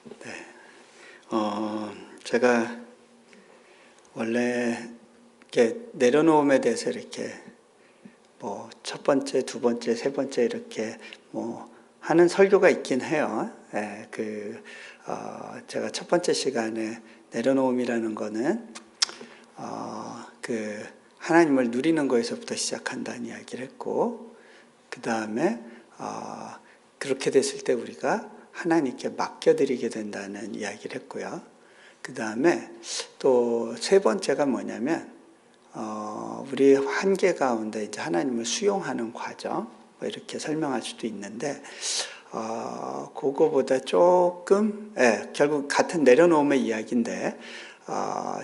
네. 제가 원래 이렇게 내려놓음에 대해서 이렇게 뭐 첫 번째, 두 번째, 세 번째 이렇게 뭐 하는 설교가 있긴 해요. 예, 제가 첫 번째 시간에 내려놓음이라는 거는 하나님을 누리는 거에서부터 시작한다는 이야기를 했고, 그 다음에 그렇게 됐을 때 우리가 하나님께 맡겨드리게 된다는 이야기를 했고요. 그 다음에 또 세 번째가 뭐냐면 우리 한계 가운데 이제 하나님을 수용하는 과정, 뭐 이렇게 설명할 수도 있는데 그거보다 조금 결국 같은 내려놓음의 이야기인데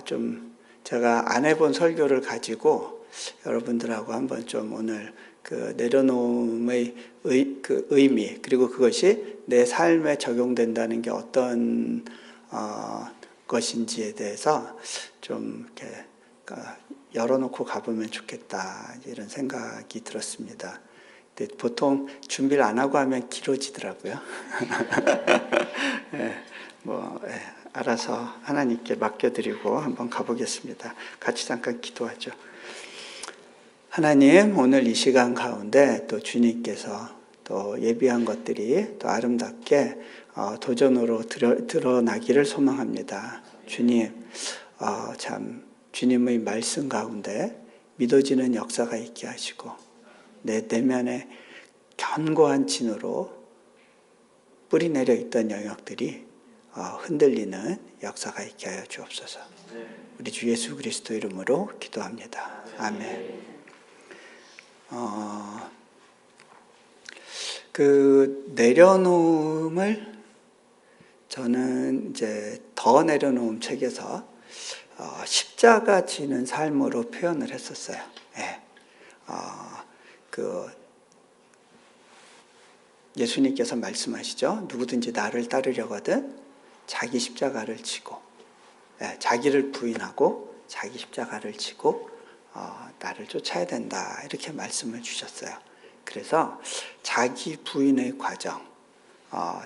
좀 제가 안 해본 설교를 가지고 여러분들하고 한번 좀 오늘 그 내려놓음의 의미, 그리고 그것이 내 삶에 적용된다는 게 어떤 것인지에 대해서 좀 이렇게 열어놓고 가보면 좋겠다, 이런 생각이 들었습니다. 근데 보통 준비를 안 하고 하면 길어지더라고요. 알아서 하나님께 맡겨드리고 한번 가보겠습니다. 같이 잠깐 기도하죠. 하나님, 오늘 이 시간 가운데 또 주님께서 또 예비한 것들이 또 아름답게 도전으로 드러나기를 소망합니다. 주님, 참 주님의 말씀 가운데 믿어지는 역사가 있게 하시고 내 내면에 견고한 진으로 뿌리 내려 있던 영역들이 흔들리는 역사가 있게 하여 주옵소서. 우리 주 예수 그리스도 이름으로 기도합니다. 아멘. 그 내려놓음을 저는 이제 더 내려놓음 책에서 십자가 지는 삶으로 표현을 했었어요. 예. 예수님께서 말씀하시죠. 누구든지 나를 따르려거든 자기 십자가를 지고, 자기를 부인하고 자기 십자가를 지고 나를 쫓아야 된다, 이렇게 말씀을 주셨어요. 그래서 자기 부인의 과정,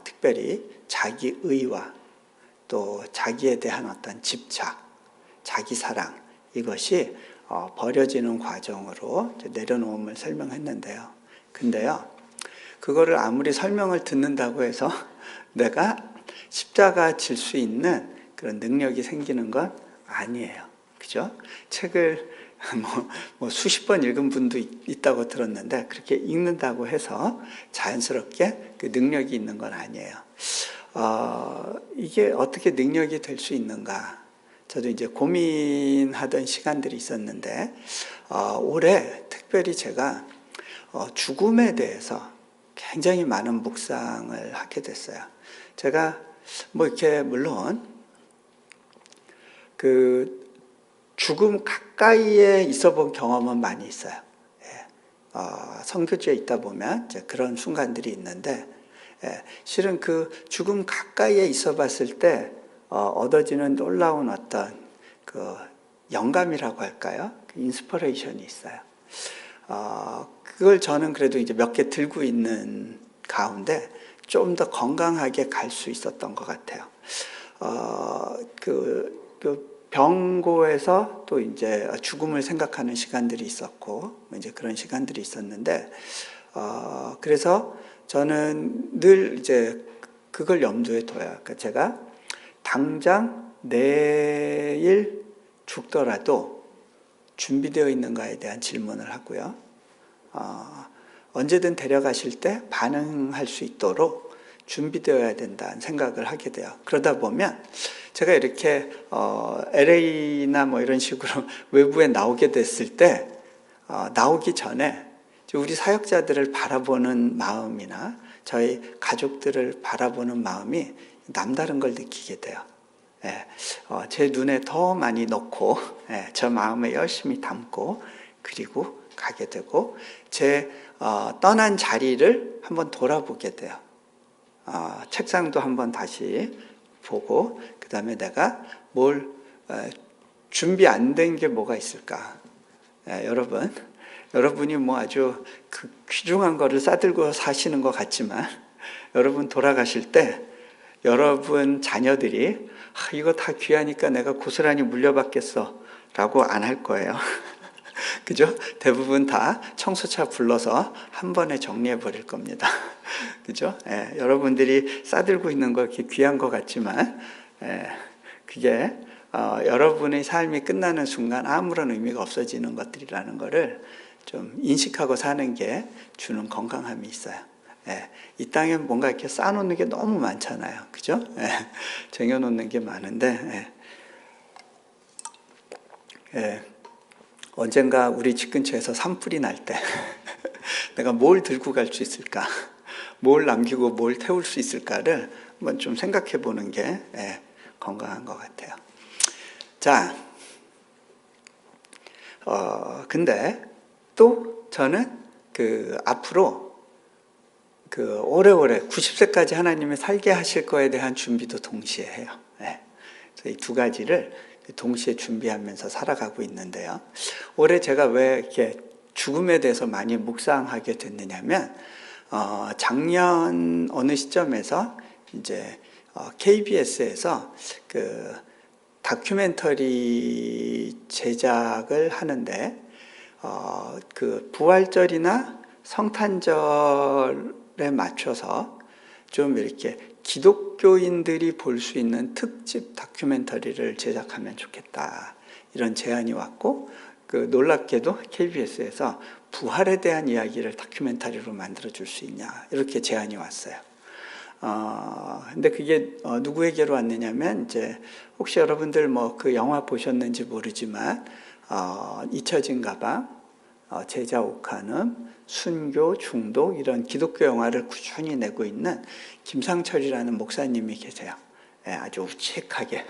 특별히 자기 의와 또 자기에 대한 어떤 집착, 자기 사랑, 이것이 버려지는 과정으로 내려놓음을 설명했는데요. 근데요, 그거를 아무리 설명을 듣는다고 해서 내가 십자가 질 수 있는 그런 능력이 생기는 건 아니에요. 그죠? 책을 뭐 수십 번 읽은 분도 있다고 들었는데, 그렇게 읽는다고 해서 자연스럽게 그 능력이 있는 건 아니에요. 이게 어떻게 능력이 될 수 있는가? 저도 이제 고민하던 시간들이 있었는데, 올해 특별히 제가 죽음에 대해서 굉장히 많은 묵상을 하게 됐어요. 제가 뭐 이렇게 물론 그 죽음 가까이에 있어 본 경험은 많이 있어요. 선교지에 있다 보면 이제 그런 순간들이 있는데, 실은 그 죽음 가까이에 있어 봤을 때 얻어지는 놀라운 어떤 그 영감이라고 할까요? 그 인스퍼레이션이 있어요. 그걸 저는 그래도 이제 몇 개 들고 있는 가운데 좀 더 건강하게 갈 수 있었던 것 같아요. 병고에서 또 이제 죽음을 생각하는 시간들이 있었고, 이제 그런 시간들이 있었는데, 그래서 저는 늘 이제 그걸 염두에 둬요. 그러니까 제가 당장 내일 죽더라도 준비되어 있는가에 대한 질문을 하고요. 언제든 데려가실 때 반응할 수 있도록 준비되어야 된다는 생각을 하게 돼요. 그러다 보면 제가 이렇게 LA나 뭐 이런 식으로 외부에 나오게 됐을 때 나오기 전에 우리 사역자들을 바라보는 마음이나 저희 가족들을 바라보는 마음이 남다른 걸 느끼게 돼요. 제 눈에 더 많이 넣고 저 마음에 열심히 담고 그리고 가게 되고, 제 떠난 자리를 한번 돌아보게 돼요. 책상도 한번 다시 보고, 그 다음에 내가 뭘 준비 안 된 게 뭐가 있을까? 여러분이 뭐 아주 귀중한 거를 싸들고 사시는 것 같지만, 여러분 돌아가실 때 여러분 자녀들이 이거 다 귀하니까 내가 고스란히 물려받겠어 라고 안 할 거예요. 그죠? 대부분 다 청소차 불러서 한 번에 정리해 버릴 겁니다. 그죠? 예, 여러분들이 싸들고 있는 거 이렇게 귀한 것 같지만, 그게 여러분의 삶이 끝나는 순간 아무런 의미가 없어지는 것들이라는 것을 좀 인식하고 사는 게 주는 건강함이 있어요. 예, 이 땅에 뭔가 이렇게 쌓아놓는 게 너무 많잖아요. 그죠? 쟁여놓는 게 많은데, 언젠가 우리 집 근처에서 산불이 날 때 내가 뭘 들고 갈 수 있을까? 뭘 남기고 뭘 태울 수 있을까를 한번 좀 생각해 보는 게 건강한 것 같아요. 자, 근데 또 저는 앞으로 오래오래 90세까지 하나님이 살게 하실 거에 대한 준비도 동시에 해요. 그래서 이 두 가지를 동시에 준비하면서 살아가고 있는데요. 올해 제가 왜 이렇게 죽음에 대해서 많이 묵상하게 됐느냐면, 작년 어느 시점에서 이제 KBS에서 다큐멘터리 제작을 하는데, 부활절이나 성탄절에 맞춰서 좀 이렇게 기독교인들이 볼 수 있는 특집 다큐멘터리를 제작하면 좋겠다, 이런 제안이 왔고, 놀랍게도 KBS에서 부활에 대한 이야기를 다큐멘터리로 만들어 줄 수 있냐, 이렇게 제안이 왔어요. 근데 그게 누구에게로 왔느냐면, 이제 혹시 여러분들 그 영화 보셨는지 모르지만, 잊혀진 가방, 제자 옥한음, 순교, 중독, 이런 기독교 영화를 꾸준히 내고 있는 김상철이라는 목사님이 계세요. 아주 우직하게,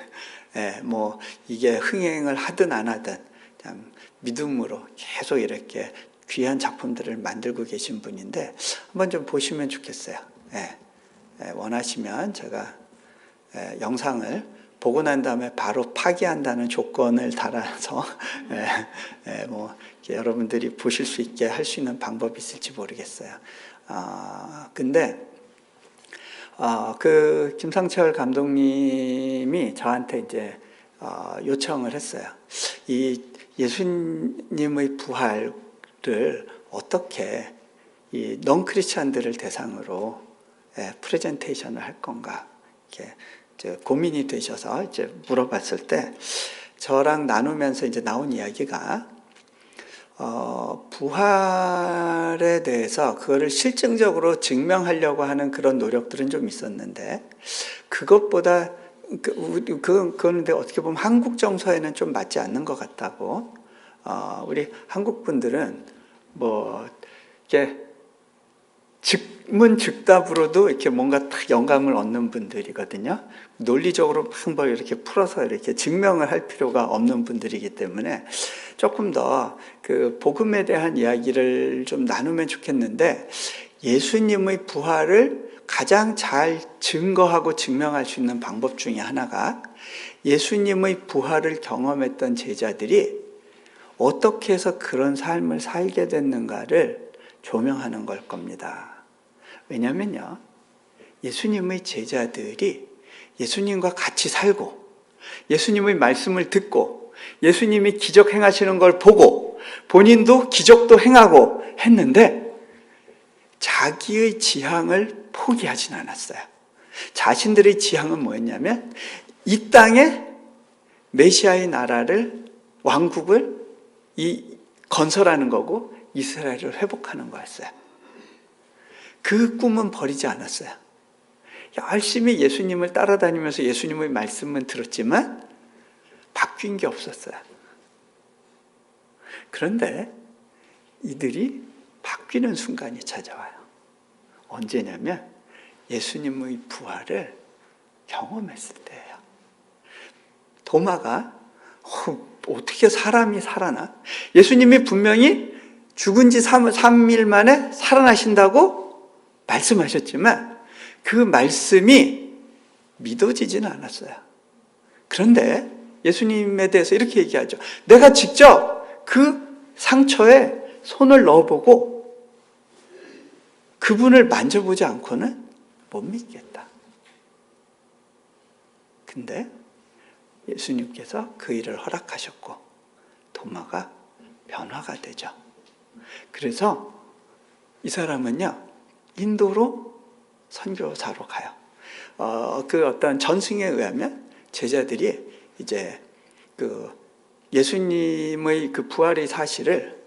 이게 흥행을 하든 안 하든 그냥 믿음으로 계속 이렇게 귀한 작품들을 만들고 계신 분인데, 한번 좀 보시면 좋겠어요. 원하시면 제가 영상을 보고 난 다음에 바로 파기한다는 조건을 달아서 여러분들이 보실 수 있게 할 수 있는 방법이 있을지 모르겠어요. 근데 김상철 감독님이 저한테 이제 요청을 했어요. 이 예수님의 부활을 어떻게 이 넌크리스찬들을 대상으로 프레젠테이션을 할 건가, 이렇게 이제 고민이 되셔서 이제 물어봤을 때, 저랑 나누면서 이제 나온 이야기가, 부활에 대해서 그거를 실증적으로 증명하려고 하는 그런 노력들은 좀 있었는데, 그것보다 그건 근데 어떻게 보면 한국 정서에는 좀 맞지 않는 것 같다고. 우리 한국 분들은 이렇게 즉문즉답으로도 이렇게 뭔가 딱 영감을 얻는 분들이거든요. 논리적으로 막 이렇게 풀어서 이렇게 증명을 할 필요가 없는 분들이기 때문에 조금 더 복음에 대한 이야기를 좀 나누면 좋겠는데, 예수님의 부활을 가장 잘 증거하고 증명할 수 있는 방법 중에 하나가 예수님의 부활을 경험했던 제자들이 어떻게 해서 그런 삶을 살게 됐는가를 조명하는 걸 겁니다. 왜냐면요, 예수님의 제자들이 예수님과 같이 살고 예수님의 말씀을 듣고 예수님이 기적 행하시는 걸 보고 본인도 기적도 행하고 했는데 자기의 지향을 포기하진 않았어요. 자신들의 지향은 뭐였냐면 이 땅에 메시아의 나라를, 왕국을 건설하는 거고 이스라엘을 회복하는 거였어요. 그 꿈은 버리지 않았어요. 열심히 예수님을 따라다니면서 예수님의 말씀은 들었지만 바뀐 게 없었어요. 그런데 이들이 바뀌는 순간이 찾아와요. 언제냐면 예수님의 부활을 경험했을 때예요. 도마가 어떻게 사람이 살아나? 예수님이 분명히 죽은 지 3일 만에 살아나신다고 말씀하셨지만 그 말씀이 믿어지지는 않았어요. 그런데 예수님에 대해서 이렇게 얘기하죠. 내가 직접 그 상처에 손을 넣어보고 그분을 만져보지 않고는 못 믿겠다. 근데 예수님께서 그 일을 허락하셨고 도마가 변화가 되죠. 그래서 이 사람은요, 인도로 선교사로 가요. 그 어떤 전승에 의하면 제자들이 이제 그 예수님의 그 부활의 사실을,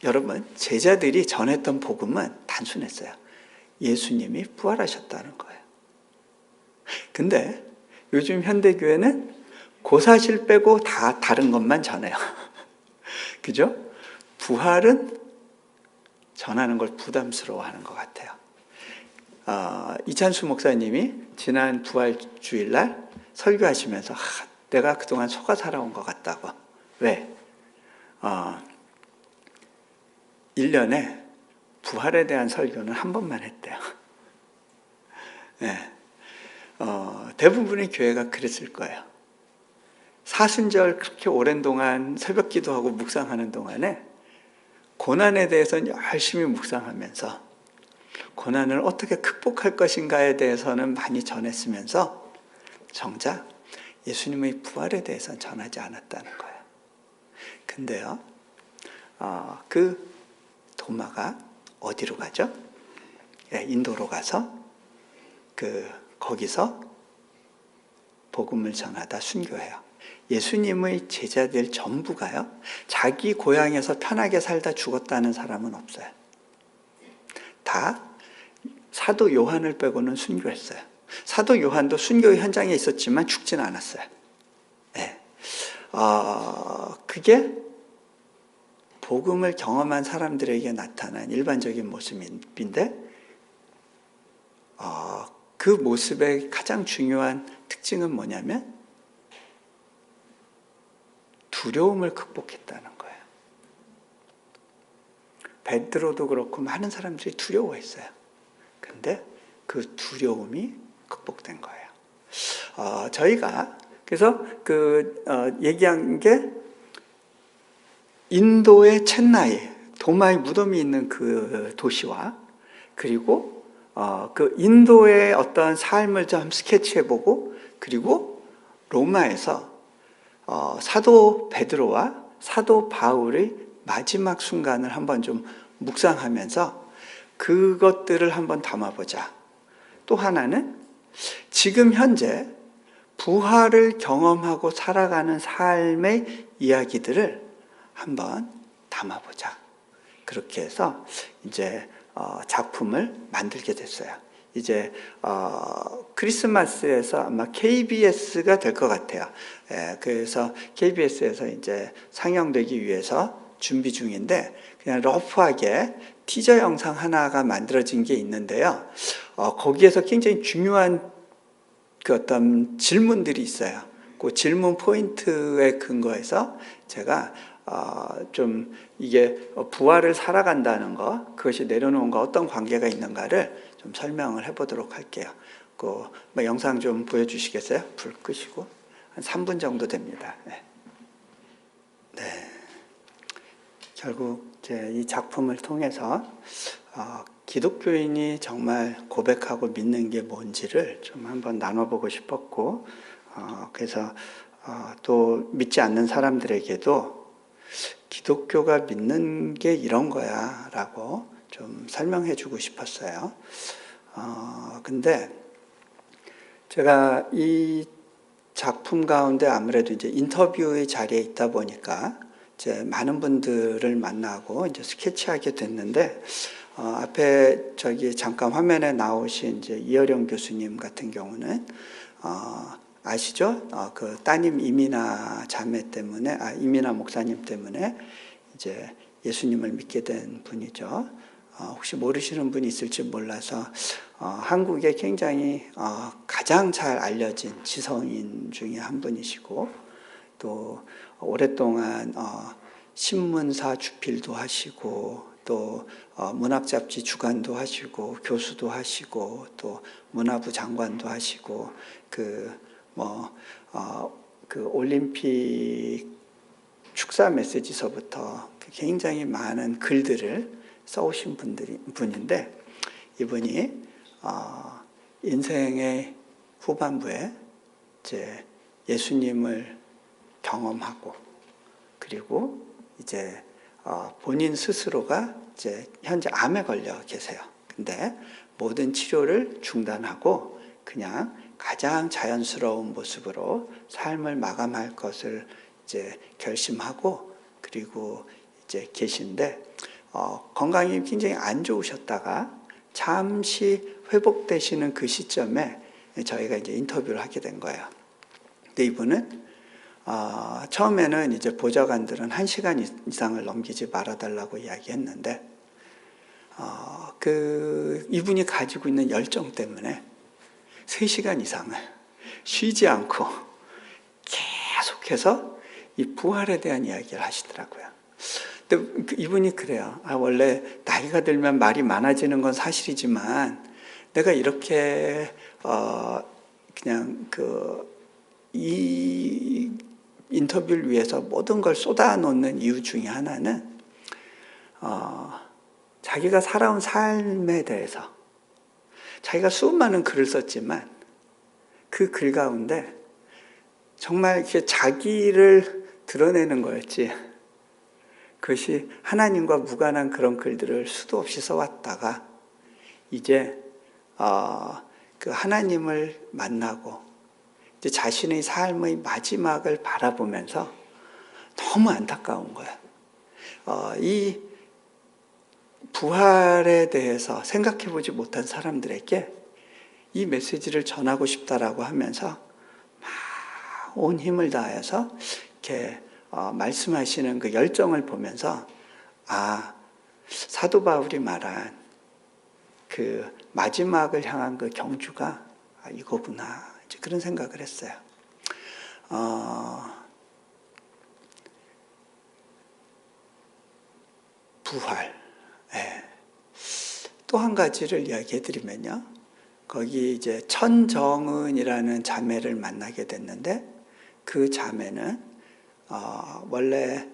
여러분, 제자들이 전했던 복음은 단순했어요. 예수님이 부활하셨다는 거예요. 근데 요즘 현대교회는 그 사실 빼고 다 다른 것만 전해요. 그죠? 부활은 전하는 걸 부담스러워하는 것 같아요. 이찬수 목사님이 지난 부활 주일날 설교하시면서 내가 그동안 속아 살아온 것 같다고. 왜? 1년에 부활에 대한 설교는 한 번만 했대요. 네. 대부분의 교회가 그랬을 거예요. 사순절 그렇게 오랜 동안 새벽 기도하고 묵상하는 동안에 고난에 대해서는 열심히 묵상하면서 고난을 어떻게 극복할 것인가에 대해서는 많이 전했으면서 정작 예수님의 부활에 대해서는 전하지 않았다는 거예요. 근데요, 그 도마가 어디로 가죠? 인도로 가서 거기서 복음을 전하다 순교해요. 예수님의 제자들 전부가요, 자기 고향에서 편하게 살다 죽었다는 사람은 없어요. 다 사도 요한을 빼고는 순교했어요. 사도 요한도 순교 현장에 있었지만 죽진 않았어요. 네. 그게 복음을 경험한 사람들에게 나타난 일반적인 모습인데, 그 모습의 가장 중요한 특징은 뭐냐면 두려움을 극복했다는 거예요. 베드로도 그렇고 많은 사람들이 두려워했어요. 근데 그 두려움이 극복된 거예요. 저희가 그래서 얘기한 게 인도의 첸나이, 도마의 무덤이 있는 그 도시와, 그리고 그 인도의 어떤 삶을 좀 스케치해보고, 그리고 로마에서 사도 베드로와 사도 바울의 마지막 순간을 한번 좀 묵상하면서 그것들을 한번 담아보자. 또 하나는 지금 현재 부활을 경험하고 살아가는 삶의 이야기들을 한번 담아보자. 그렇게 해서 이제 작품을 만들게 됐어요. 이제 크리스마스에서 아마 KBS가 될 것 같아요. 그래서 KBS에서 이제 상영되기 위해서 준비 중인데, 그냥 러프하게 티저 영상 하나가 만들어진 게 있는데요. 거기에서 굉장히 중요한 그 어떤 질문들이 있어요. 그 질문 포인트에 근거해서 제가 좀 이게 부활을 살아간다는 것, 그것이 내려놓은 것 어떤 관계가 있는가를 좀 설명을 해보도록 할게요. 영상 좀 보여주시겠어요? 불 끄시고. 한 3분 정도 됩니다. 네. 결국 이 작품을 통해서 기독교인이 정말 고백하고 믿는 게 뭔지를 좀 한번 나눠보고 싶었고, 그래서 또 믿지 않는 사람들에게도 기독교가 믿는 게 이런 거야 라고 좀 설명해 주고 싶었어요. 근데 제가 이 작품 가운데 아무래도 이제 인터뷰의 자리에 있다 보니까 이제 많은 분들을 만나고 이제 스케치하게 됐는데, 앞에 잠깐 화면에 나오신 이제 이어령 교수님 같은 경우는 아시죠? 그 따님 이민아 자매 때문에, 이민아 목사님 때문에 이제 예수님을 믿게 된 분이죠. 혹시 모르시는 분이 있을지 몰라서 한국에 굉장히 가장 잘 알려진 지성인 중에 한 분이시고, 또 오랫동안 신문사 주필도 하시고, 또 문학잡지 주간도 하시고, 교수도 하시고, 또 문화부 장관도 하시고, 그 올림픽 축사 메시지서부터 굉장히 많은 글들을 써오신 분인데, 이분이 인생의 후반부에 이제 예수님을 경험하고, 그리고 이제 본인 스스로가 이제 현재 암에 걸려 계세요. 근데 모든 치료를 중단하고 그냥 가장 자연스러운 모습으로 삶을 마감할 것을 이제 결심하고, 그리고 이제 계신데, 건강이 굉장히 안 좋으셨다가 잠시 회복되시는 그 시점에 저희가 이제 인터뷰를 하게 된 거예요. 근데 이분은 처음에는 이제 보좌관들은 1시간 이상을 넘기지 말아달라고 이야기했는데, 이분이 가지고 있는 열정 때문에 3시간 이상을 쉬지 않고 계속해서 이 부활에 대한 이야기를 하시더라고요. 근데 이분이 그래요. 원래 나이가 들면 말이 많아지는 건 사실이지만 내가 이렇게 그냥 이 인터뷰를 위해서 모든 걸 쏟아놓는 이유 중에 하나는 자기가 살아온 삶에 대해서, 자기가 수많은 글을 썼지만 그 글 가운데 정말 이렇게 자기를 드러내는 거였지, 그것이 하나님과 무관한 그런 글들을 수도 없이 써왔다가 이제 그 하나님을 만나고 이제 자신의 삶의 마지막을 바라보면서 너무 안타까운 거예요. 이 부활에 대해서 생각해보지 못한 사람들에게 이 메시지를 전하고 싶다라고 하면서 막 온 힘을 다해서 이렇게 말씀하시는 그 열정을 보면서 사도 바울이 말한 그 마지막을 향한 그 경주가 이거구나, 이제 그런 생각을 했어요. 부활. 네. 또 한 가지를 이야기해 드리면요. 거기 이제 천정은이라는 자매를 만나게 됐는데, 그 자매는 원래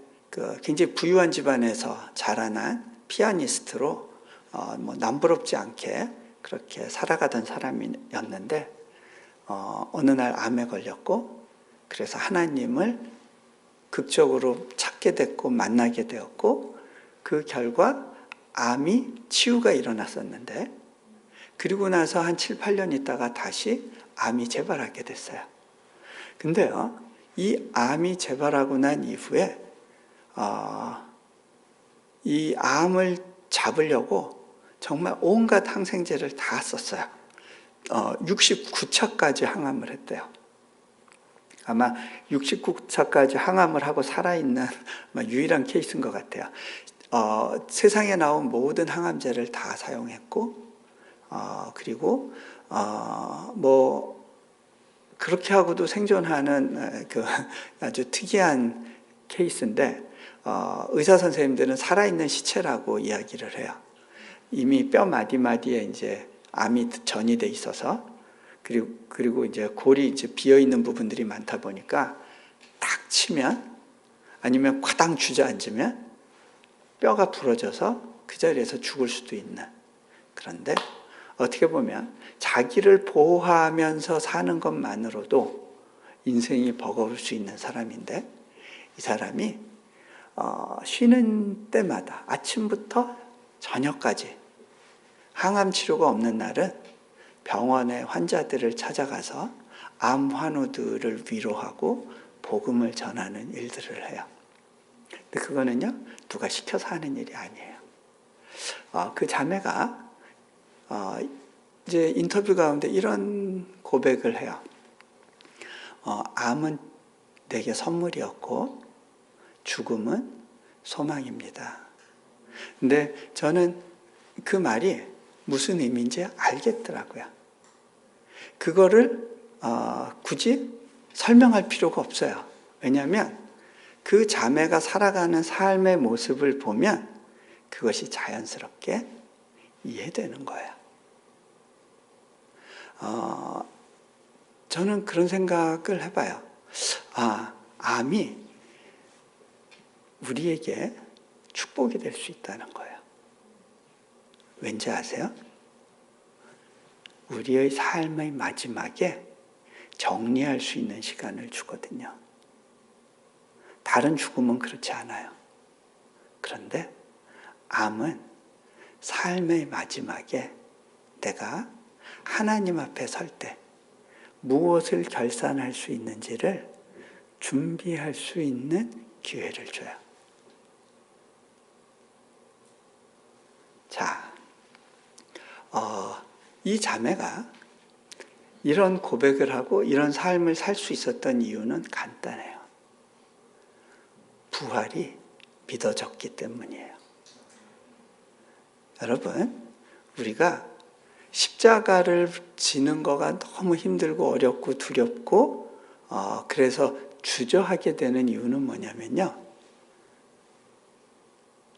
굉장히 부유한 집안에서 자라난 피아니스트로 뭐 남부럽지 않게 그렇게 살아가던 사람이었는데, 어느 날 암에 걸렸고, 그래서 하나님을 극적으로 찾게 됐고 만나게 되었고, 그 결과 암이 치유가 일어났었는데, 그리고 나서 한 7, 8년 있다가 다시 암이 재발하게 됐어요. 근데요, 이 암이 재발하고 난 이후에 이 암을 잡으려고 정말 온갖 항생제를 다 썼어요. 69차까지 항암을 했대요. 아마 69차까지 항암을 하고 살아있는 유일한 케이스인 것 같아요. 세상에 나온 모든 항암제를 다 사용했고, 그리고 뭐 그렇게 하고도 생존하는 아주 특이한 케이스인데, 의사 선생님들은 살아있는 시체라고 이야기를 해요. 이미 뼈 마디마디에 이제 암이 전이돼 있어서, 그리고 이제 골이 이제 비어 있는 부분들이 많다 보니까 딱 치면, 아니면 과당 주저앉으면 뼈가 부러져서 그 자리에서 죽을 수도 있는. 그런데 어떻게 보면 자기를 보호하면서 사는 것만으로도 인생이 버거울 수 있는 사람인데, 이 사람이 쉬는 때마다 아침부터 저녁까지 항암 치료가 없는 날은 병원의 환자들을 찾아가서 암 환우들을 위로하고 복음을 전하는 일들을 해요. 근데 그거는요, 누가 시켜서 하는 일이 아니에요. 그 자매가 이제 인터뷰 가운데 이런 고백을 해요. 암은 내게 선물이었고 죽음은 소망입니다. 근데 저는 그 말이 무슨 의미인지 알겠더라고요. 그거를 굳이 설명할 필요가 없어요. 왜냐하면 그 자매가 살아가는 삶의 모습을 보면 그것이 자연스럽게 이해되는 거예요. 저는 그런 생각을 해봐요. 암이 우리에게 축복이 될 수 있다는 거예요. 왠지 아세요? 우리의 삶의 마지막에 정리할 수 있는 시간을 주거든요. 다른 죽음은 그렇지 않아요. 그런데 암은 삶의 마지막에 내가 하나님 앞에 설 때 무엇을 결산할 수 있는지를 준비할 수 있는 기회를 줘요. 자, 이 자매가 이런 고백을 하고 이런 삶을 살 수 있었던 이유는 간단해요. 부활이 믿어졌기 때문이에요. 여러분, 우리가 십자가를 지는 거가 너무 힘들고 어렵고 두렵고 그래서 주저하게 되는 이유는 뭐냐면요.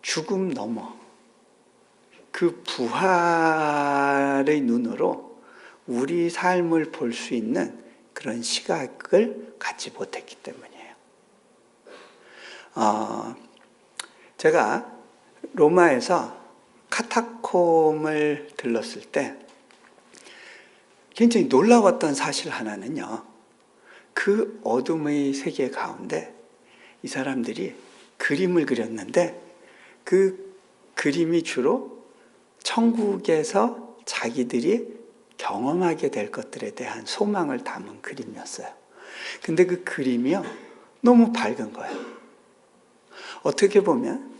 죽음 넘어 그 부활의 눈으로 우리 삶을 볼 수 있는 그런 시각을 갖지 못했기 때문이에요. 제가 로마에서 카타콤을 들렀을 때 굉장히 놀라웠던 사실 하나는요. 그 어둠의 세계 가운데 이 사람들이 그림을 그렸는데 그 그림이 주로 천국에서 자기들이 경험하게 될 것들에 대한 소망을 담은 그림이었어요. 근데 그 그림이요. 너무 밝은 거예요. 어떻게 보면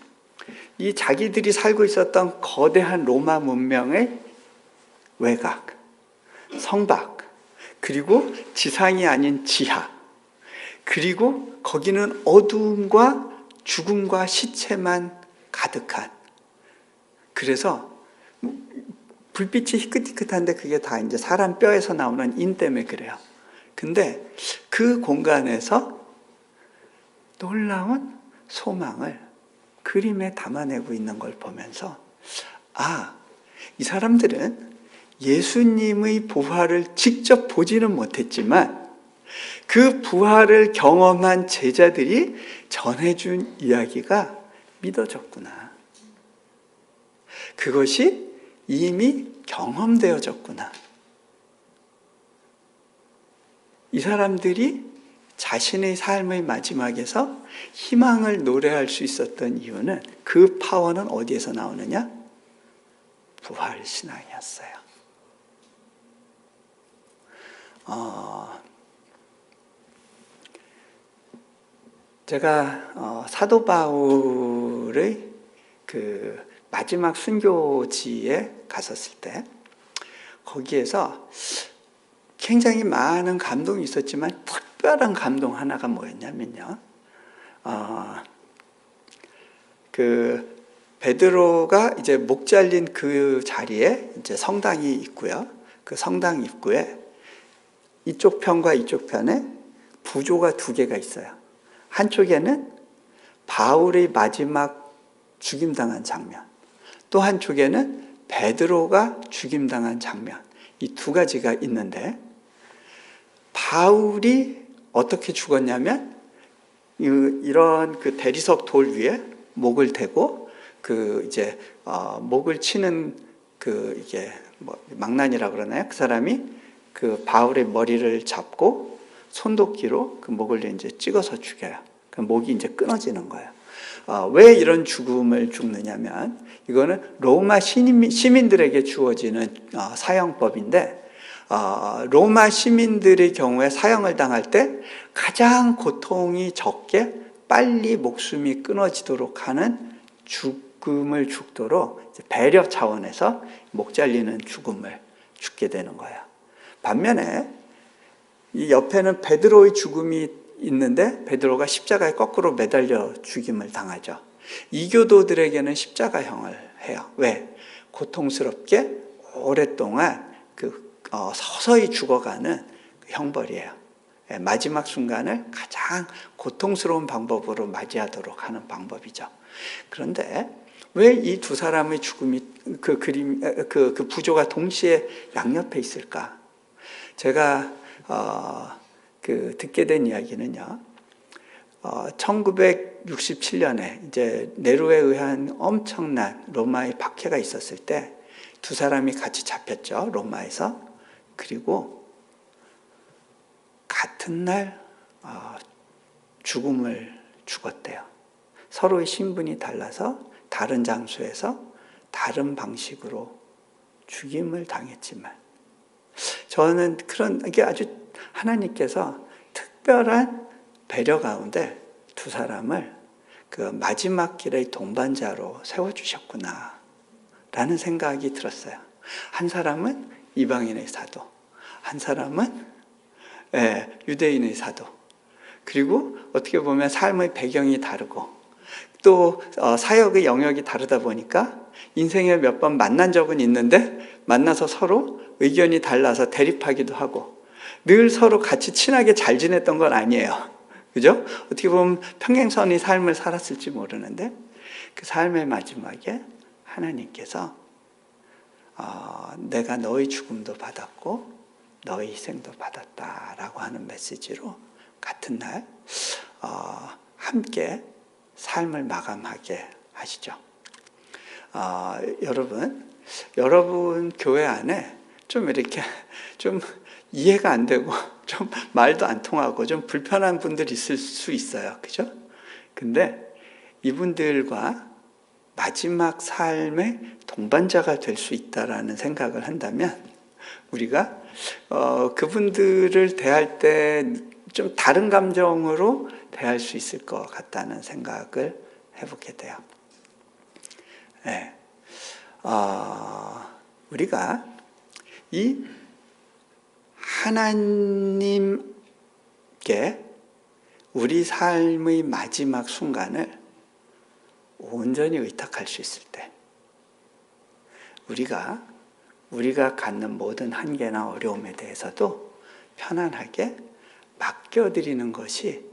이 자기들이 살고 있었던 거대한 로마 문명의 외곽, 성곽, 그리고 지상이 아닌 지하, 그리고 거기는 어두움과 죽음과 시체만 가득한, 그래서 불빛이 희끗희끗한데 그게 다 이제 사람 뼈에서 나오는 인 때문에 그래요. 근데 그 공간에서 놀라운 소망을 그림에 담아내고 있는 걸 보면서 이 사람들은 예수님의 부활을 직접 보지는 못했지만 그 부활을 경험한 제자들이 전해준 이야기가 믿어졌구나. 그것이 이미 경험되어졌구나. 이 사람들이 자신의 삶의 마지막에서 희망을 노래할 수 있었던 이유는 그 파워는 어디에서 나오느냐? 부활신앙이었어요. 제가 사도 바울의 그 마지막 순교지에 갔었을 때 거기에서 굉장히 많은 감동이 있었지만 특별한 감동 하나가 뭐였냐면요. 그 베드로가 이제 목 잘린 그 자리에 이제 성당이 있고요. 그 성당 입구에 이쪽 편과 이쪽 편에 부조가 두 개가 있어요. 한쪽에는 바울의 마지막 죽임당한 장면, 또 한쪽에는 베드로가 죽임당한 장면, 이 두 가지가 있는데 바울이 어떻게 죽었냐면 이런 그 대리석 돌 위에 목을 대고 그 이제 목을 치는 그 이게 뭐 망난이라고 그러나요? 그 사람이 그 바울의 머리를 잡고 손도끼로 그 목을 이제 찍어서 죽여요. 그 목이 이제 끊어지는 거예요. 왜 이런 죽음을 죽느냐면 이거는 로마 시민들에게 주어지는 사형법인데 로마 시민들의 경우에 사형을 당할 때 가장 고통이 적게 빨리 목숨이 끊어지도록 하는 죽음을 죽도록 배려 차원에서 목 잘리는 죽음을 죽게 되는 거예요. 반면에 이 옆에는 베드로의 죽음이 있는데 베드로가 십자가에 거꾸로 매달려 죽임을 당하죠. 이교도들에게는 십자가형을 해요. 왜? 고통스럽게 오랫동안 서서히 죽어가는 형벌이에요. 마지막 순간을 가장 고통스러운 방법으로 맞이하도록 하는 방법이죠. 그런데 왜 이 두 사람의 죽음이 그 부조가 동시에 양옆에 있을까? 제가 듣게 된 이야기는요. 1967년에 이제 네로에 의한 엄청난 로마의 박해가 있었을 때 두 사람이 같이 잡혔죠. 로마에서. 그리고 같은 날 죽음을 죽었대요. 서로의 신분이 달라서 다른 장소에서 다른 방식으로 죽임을 당했지만, 저는 이게 아주 하나님께서 특별한 배려 가운데 두 사람을 그 마지막 길의 동반자로 세워주셨구나 라는 생각이 들었어요. 한 사람은 이방인의 사도, 한 사람은 유대인의 사도, 그리고 어떻게 보면 삶의 배경이 다르고 또 사역의 영역이 다르다 보니까 인생에 몇 번 만난 적은 있는데 만나서 서로 의견이 달라서 대립하기도 하고 늘 서로 같이 친하게 잘 지냈던 건 아니에요. 그죠? 어떻게 보면 평행선의 삶을 살았을지 모르는데 그 삶의 마지막에 하나님께서 내가 너의 죽음도 받았고 너의 희생도 받았다라고 하는 메시지로 같은 날 함께 삶을 마감하게 하시죠. 여러분 교회 안에 좀 이렇게 좀 이해가 안 되고 좀 말도 안 통하고 좀 불편한 분들이 있을 수 있어요. 그죠? 근데 이분들과 마지막 삶의 동반자가 될 수 있다라는 생각을 한다면 우리가 그분들을 대할 때 좀 다른 감정으로 대할 수 있을 것 같다는 생각을 해보게 돼요. 네. 우리가 이 하나님께 우리 삶의 마지막 순간을 온전히 의탁할 수 있을 때 우리가 갖는 모든 한계나 어려움에 대해서도 편안하게 맡겨드리는 것이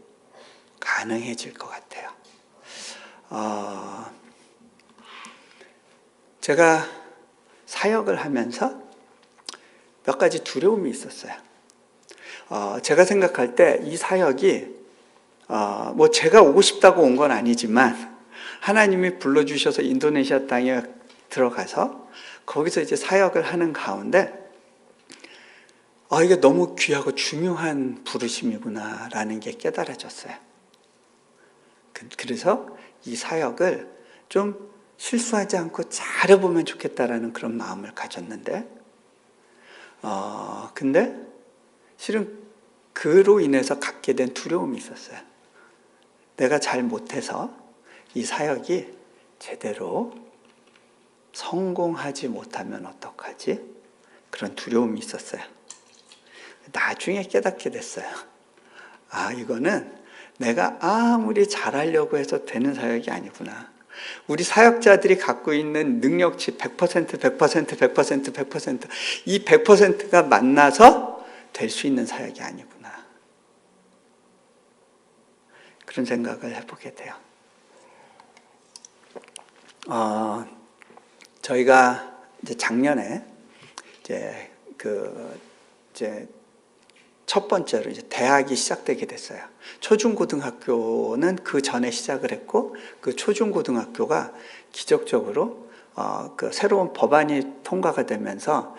가능해질 것 같아요. 제가 사역을 하면서 몇 가지 두려움이 있었어요. 제가 생각할 때 이 사역이 뭐 제가 오고 싶다고 온 건 아니지만 하나님이 불러주셔서 인도네시아 땅에 들어가서 거기서 이제 사역을 하는 가운데 이게 너무 귀하고 중요한 부르심이구나라는 게 깨달아졌어요. 그래서 이 사역을 좀 실수하지 않고 잘해보면 좋겠다라는 그런 마음을 가졌는데 근데 실은 그로 인해서 갖게 된 두려움이 있었어요. 내가 잘 못해서 이 사역이 제대로 성공하지 못하면 어떡하지? 그런 두려움이 있었어요. 나중에 깨닫게 됐어요. 이거는 내가 아무리 잘하려고 해서 되는 사역이 아니구나. 우리 사역자들이 갖고 있는 능력치 100%, 이 100%가 만나서 될 수 있는 사역이 아니구나. 그런 생각을 해보게 돼요. 저희가 이제 작년에 첫 번째로 이제 대학이 시작되게 됐어요. 초중고등학교는 그 전에 시작을 했고 그 초중고등학교가 기적적으로 그 새로운 법안이 통과가 되면서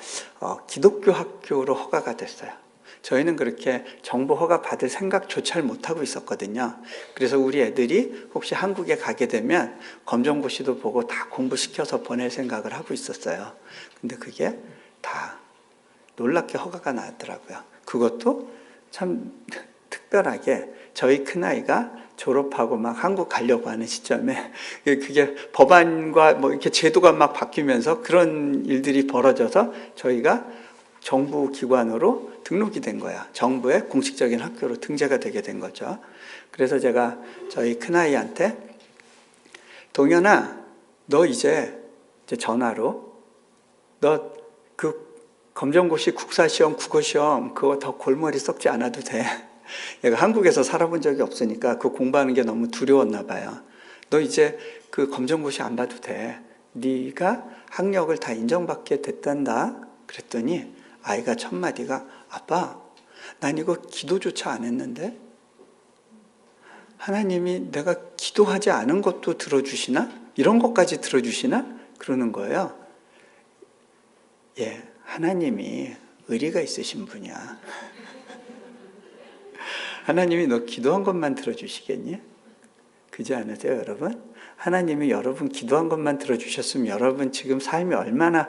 기독교 학교로 허가가 됐어요. 저희는 그렇게 정부 허가 받을 생각조차 못하고 있었거든요. 그래서 우리 애들이 혹시 한국에 가게 되면 검정고시도 보고 다 공부시켜서 보낼 생각을 하고 있었어요. 근데 그게 다 놀랍게 허가가 나왔더라고요. 그것도 참 특별하게 저희 큰아이가 졸업하고 막 한국 가려고 하는 시점에 그게 법안과 뭐 이렇게 제도가 막 바뀌면서 그런 일들이 벌어져서 저희가 정부 기관으로 등록이 된 거야. 정부의 공식적인 학교로 등재가 되게 된 거죠. 그래서 제가 저희 큰아이한테 동현아, 너 이제 전화로 너 그 검정고시 국사시험, 국어시험 그거 더 골머리 썩지 않아도 돼. 얘가 한국에서 살아본 적이 없으니까 그 공부하는 게 너무 두려웠나 봐요. 너 이제 그 검정고시 안 봐도 돼. 네가 학력을 다 인정받게 됐단다. 그랬더니 아이가 첫 마디가 아빠, 난 이거 기도조차 안 했는데 하나님이 내가 기도하지 않은 것도 들어주시나? 이런 것까지 들어주시나? 그러는 거예요. 예, 하나님이 의리가 있으신 분이야. 하나님이 너 기도한 것만 들어주시겠니? 그지 않으세요, 여러분? 하나님이 여러분 기도한 것만 들어주셨으면 여러분 지금 삶이 얼마나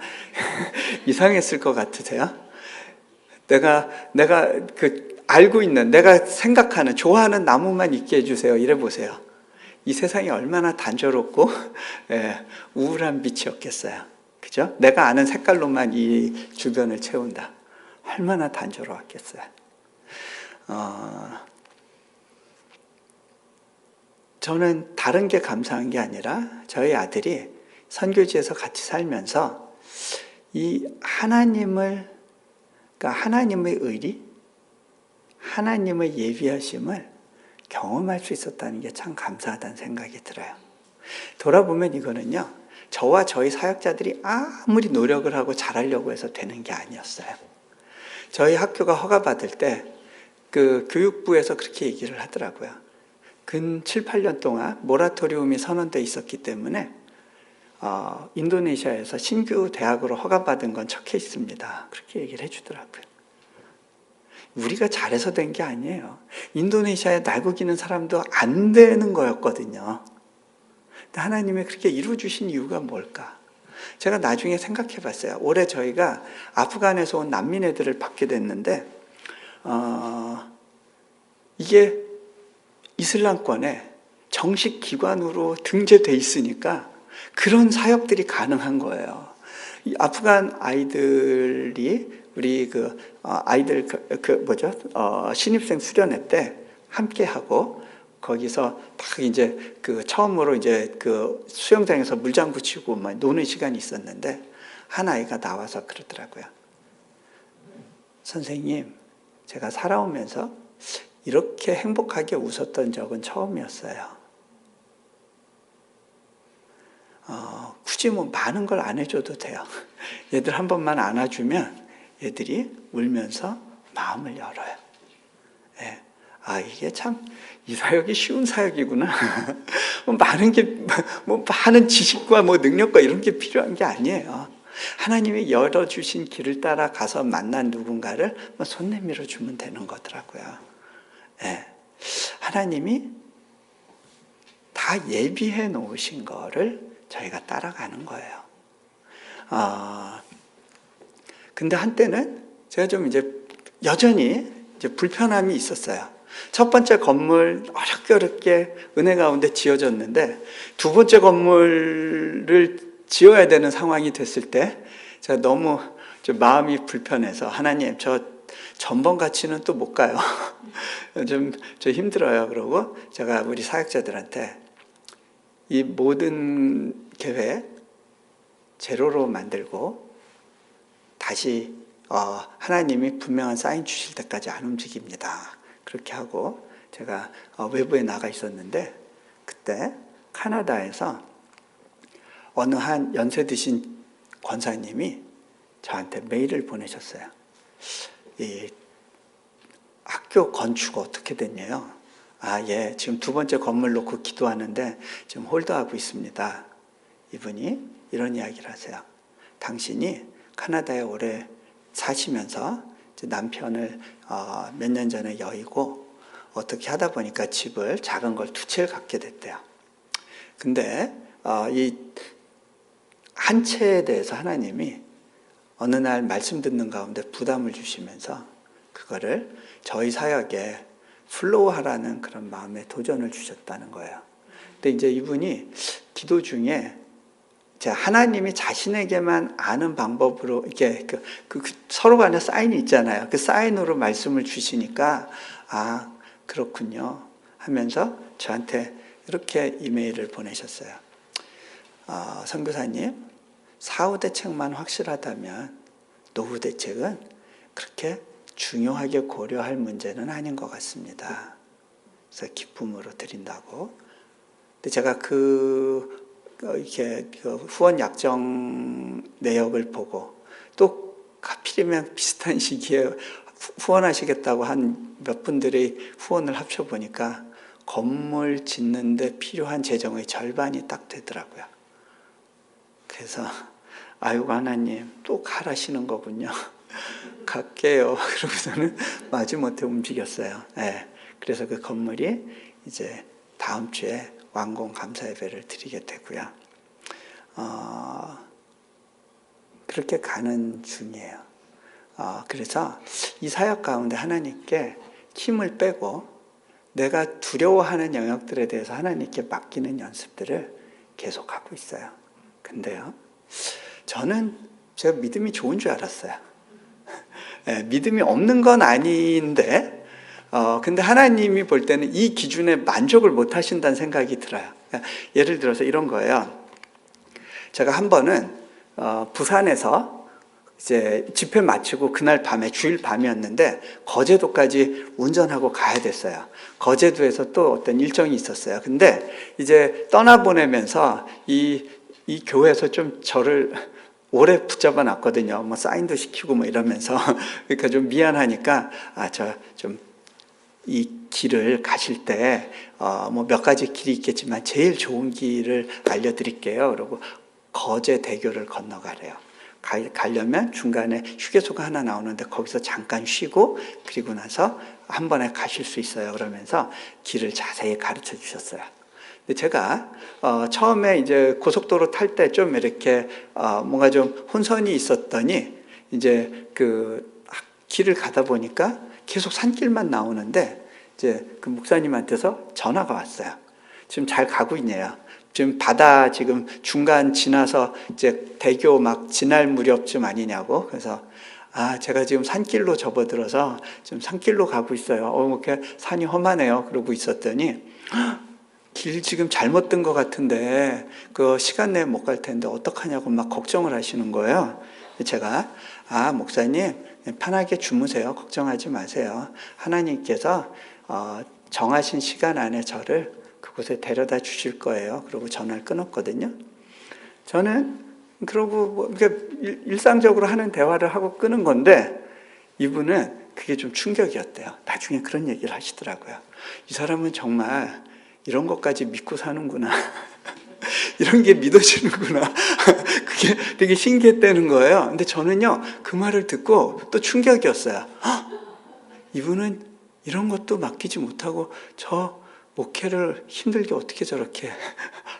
이상했을 것 같으세요? 내가 알고 있는, 내가 생각하는, 좋아하는 나무만 있게 해주세요. 이래 보세요. 이 세상이 얼마나 단조롭고 예, 우울한 빛이었겠어요. 그죠? 내가 아는 색깔로만 이 주변을 채운다. 얼마나 단조로웠겠어요. 저는 다른 게 감사한 게 아니라 저희 아들이 선교지에서 같이 살면서 이 하나님을, 그러니까 하나님의 의리, 하나님의 예비하심을 경험할 수 있었다는 게 참 감사하다는 생각이 들어요. 돌아보면 이거는요, 저와 저희 사역자들이 아무리 노력을 하고 잘하려고 해서 되는 게 아니었어요. 저희 학교가 허가받을 때 그 교육부에서 그렇게 얘기를 하더라고요. 근 7, 8년 동안 모라토리움이 선언되어 있었기 때문에 인도네시아에서 신규 대학으로 허가받은 건 첫 케이스입니다. 그렇게 얘기를 해주더라고요. 우리가 잘해서 된 게 아니에요. 인도네시아에 날고기는 사람도 안 되는 거였거든요. 근데 하나님이 그렇게 이루어주신 이유가 뭘까? 제가 나중에 생각해 봤어요. 올해 저희가 아프간에서 온 난민 애들을 받게 됐는데 이게 이슬람권에 정식 기관으로 등재돼 있으니까 그런 사역들이 가능한 거예요. 이 아프간 아이들이 우리 아이들 신입생 수련회 때 함께 하고 거기서 딱 이제 처음으로 이제 수영장에서 물장구 치고 막 노는 시간이 있었는데 한 아이가 나와서 그러더라고요. 선생님, 제가 살아오면서 이렇게 행복하게 웃었던 적은 처음이었어요. 굳이 뭐 많은 걸 안 해줘도 돼요. 얘들 한 번만 안아주면 얘들이 울면서 마음을 열어요. 예. 이게 참 이 사역이 쉬운 사역이구나. 많은 지식과 능력과 이런 게 필요한 게 아니에요. 하나님이 열어주신 길을 따라 가서 만난 누군가를 손 내밀어 주면 되는 거더라고요. 예. 하나님이 다 예비해 놓으신 거를 저희가 따라가는 거예요. 근데 한때는 제가 좀 여전히 불편함이 있었어요. 첫 번째 건물 어렵게 은혜 가운데 지어졌는데 두 번째 건물을 지어야 되는 상황이 됐을 때 제가 너무 마음이 불편해서 하나님, 저 전번같이는 또 못 가요. 좀 힘들어요. 그러고 제가 우리 사역자들한테 이 모든 계획 제로로 만들고 다시 하나님이 분명한 사인 주실 때까지 안 움직입니다. 그렇게 하고 제가 외부에 나가 있었는데 그때 캐나다에서 어느 한 연세 드신 권사님이 저한테 메일을 보내셨어요. 이 학교 건축 어떻게 됐냐요? 예, 지금 두 번째 건물 놓고 기도하는데 지금 홀드하고 있습니다. 이분이 이런 이야기를 하세요. 당신이 캐나다에 오래 사시면서 남편을 몇 년 전에 여의고 어떻게 하다 보니까 집을 작은 걸 두 채를 갖게 됐대요. 근데 이 한 채에 대해서 하나님이 어느 날 말씀 듣는 가운데 부담을 주시면서 그거를 저희 사역에 플로우하라는 그런 마음에 도전을 주셨다는 거예요. 근데 이제 이분이 기도 중에 하나님이 자신에게만 아는 방법으로 이렇게 서로 간에 사인이 있잖아요. 그 사인으로 말씀을 주시니까 그렇군요 하면서 저한테 이렇게 이메일을 보내셨어요. 선교사님, 사후 대책만 확실하다면 노후 대책은 그렇게 중요하게 고려할 문제는 아닌 것 같습니다. 그래서 기쁨으로 드린다고. 근데 제가 이렇게 후원 약정 내역을 보고 또 하필이면 비슷한 시기에 후원하시겠다고 한 몇 분들이 후원을 합쳐보니까 건물 짓는데 필요한 재정의 절반이 딱 되더라고요. 그래서 아이고 하나님 또 가라시는 거군요. 갈게요. 그러고서는 마지못해 움직였어요. 네. 그래서 그 건물이 이제 다음 주에 완공 감사 예배를 드리게 되고요. 그렇게 가는 중이에요. 그래서 이 사역 가운데 하나님께 힘을 빼고 내가 두려워하는 영역들에 대해서 하나님께 맡기는 연습들을 계속하고 있어요. 근데요, 저는 제가 믿음이 좋은 줄 알았어요. 네, 믿음이 없는 건 아닌데, 근데 하나님이 볼 때는 이 기준에 만족을 못 하신다는 생각이 들어요. 예를 들어서 이런 거예요. 제가 한 번은 부산에서 이제 집회 마치고 그날 밤에 주일 밤이었는데 거제도까지 운전하고 가야 됐어요. 거제도에서 또 어떤 일정이 있었어요. 근데 이제 떠나보내면서 이 교회에서 좀 저를 오래 붙잡아 놨거든요. 뭐 사인도 시키고 뭐 이러면서. 그러니까 좀 미안하니까 저 좀 이 길을 가실 때 뭐 몇 가지 길이 있겠지만 제일 좋은 길을 알려드릴게요. 그러고 거제대교를 건너가래요. 가려면 중간에 휴게소가 하나 나오는데 거기서 잠깐 쉬고 그리고 나서 한 번에 가실 수 있어요. 그러면서 길을 자세히 가르쳐 주셨어요. 근데 제가 처음에 이제 고속도로 탈 때 좀 이렇게 뭔가 좀 혼선이 있었더니 이제 그 길을 가다 보니까 계속 산길만 나오는데 이제 그 목사님한테서 전화가 왔어요. 지금 잘 가고 있네요. 지금 바다 지금 중간 지나서 이제 대교 막 지날 무렵쯤 아니냐고. 그래서 제가 지금 산길로 접어들어서 지금 산길로 가고 있어요. 이렇게 산이 험하네요. 그러고 있었더니 길 지금 잘못 든 것 같은데 그 시간 내에 못 갈 텐데 어떡하냐고 막 걱정을 하시는 거예요. 제가 목사님 편하게 주무세요. 걱정하지 마세요. 하나님께서 정하신 시간 안에 저를 그곳에 데려다 주실 거예요. 그러고 전화를 끊었거든요. 저는 그러고 일상적으로 하는 대화를 하고 끊은 건데 이분은 그게 좀 충격이었대요. 나중에 그런 얘기를 하시더라고요. 이 사람은 정말 이런 것까지 믿고 사는구나. 이런 게 믿어지는구나. 그게 되게 신기했다는 거예요. 근데 저는요, 그 말을 듣고 또 충격이었어요. 이분은 이런 것도 맡기지 못하고 저 목회를 힘들게 어떻게 저렇게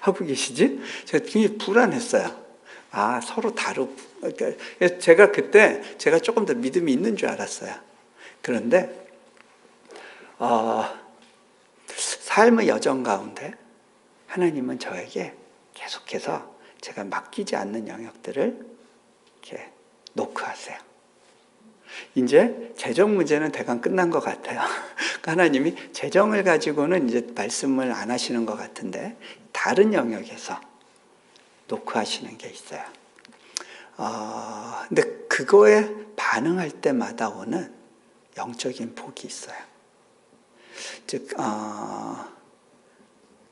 하고 계시지? 제가 굉장히 불안했어요. 서로 다르고. 제가 그때 제가 조금 더 믿음이 있는 줄 알았어요. 그런데 삶의 여정 가운데 하나님은 저에게 계속해서 제가 맡기지 않는 영역들을 이렇게 노크하세요. 이제 재정 문제는 대강 끝난 것 같아요. 하나님이 재정을 가지고는 이제 말씀을 안 하시는 것 같은데 다른 영역에서 노크하시는 게 있어요. 근데 그거에 반응할 때마다 오는 영적인 복이 있어요. 즉,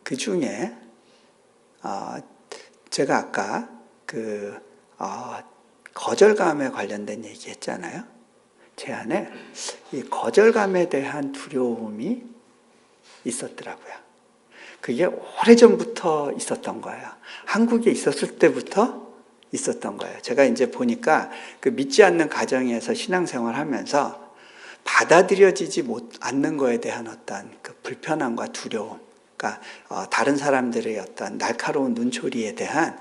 그 중에 제가 아까 거절감에 관련된 얘기 했잖아요. 제 안에 이 거절감에 대한 두려움이 있었더라고요. 그게 오래전부터 있었던 거예요. 한국에 있었을 때부터 있었던 거예요. 제가 이제 보니까 그 믿지 않는 가정에서 신앙생활 하면서 받아들여지지 않는 거에 대한 어떤 그 불편함과 두려움, 그러니까 다른 사람들의 어떤 날카로운 눈초리에 대한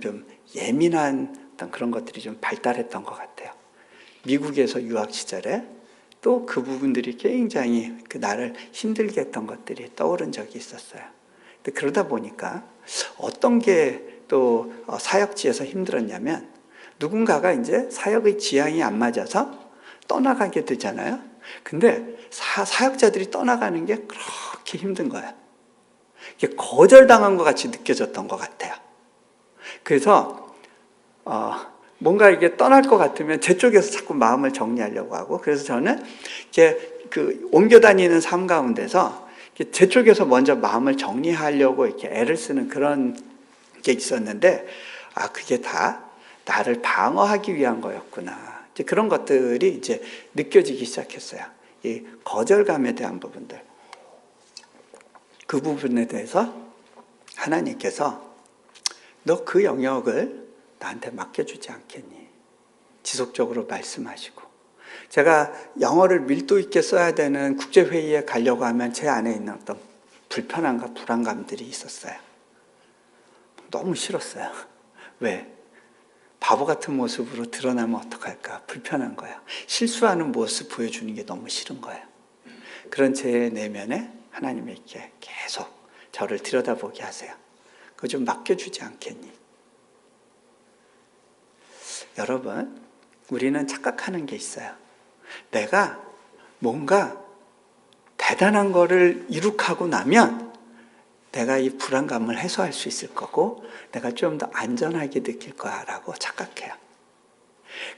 좀 예민한 어떤 그런 것들이 좀 발달했던 것 같아요. 미국에서 유학 시절에 또 그 부분들이 굉장히 나를 힘들게 했던 것들이 떠오른 적이 있었어요. 근데 그러다 보니까 어떤 게 또 사역지에서 힘들었냐면 누군가가 이제 사역의 지향이 안 맞아서 떠나가게 되잖아요. 근데 사역자들이 떠나가는 게 그렇게 힘든 거예요. 이게 거절당한 것 같이 느껴졌던 것 같아요. 그래서 뭔가 이게 떠날 것 같으면 제 쪽에서 자꾸 마음을 정리하려고 하고, 그래서 저는 이렇게 옮겨 다니는 삶 가운데서 제 쪽에서 먼저 마음을 정리하려고 이렇게 애를 쓰는 그런 게 있었는데, 그게 다 나를 방어하기 위한 거였구나. 이제 그런 것들이 이제 느껴지기 시작했어요. 이 거절감에 대한 부분들. 그 부분에 대해서 하나님께서 너 그 영역을 나한테 맡겨주지 않겠니? 지속적으로 말씀하시고 제가 영어를 밀도 있게 써야 되는 국제회의에 가려고 하면 제 안에 있는 어떤 불편함과 불안감들이 있었어요. 너무 싫었어요. 왜? 바보 같은 모습으로 드러나면 어떡할까? 불편한 거예요. 실수하는 모습 보여주는 게 너무 싫은 거예요. 그런 제 내면에 하나님이 이렇게 계속 저를 들여다보게 하세요. 그거 좀 맡겨주지 않겠니? 여러분, 우리는 착각하는 게 있어요. 내가 뭔가 대단한 거를 이룩하고 나면 내가 이 불안감을 해소할 수 있을 거고 내가 좀 더 안전하게 느낄 거야 라고 착각해요.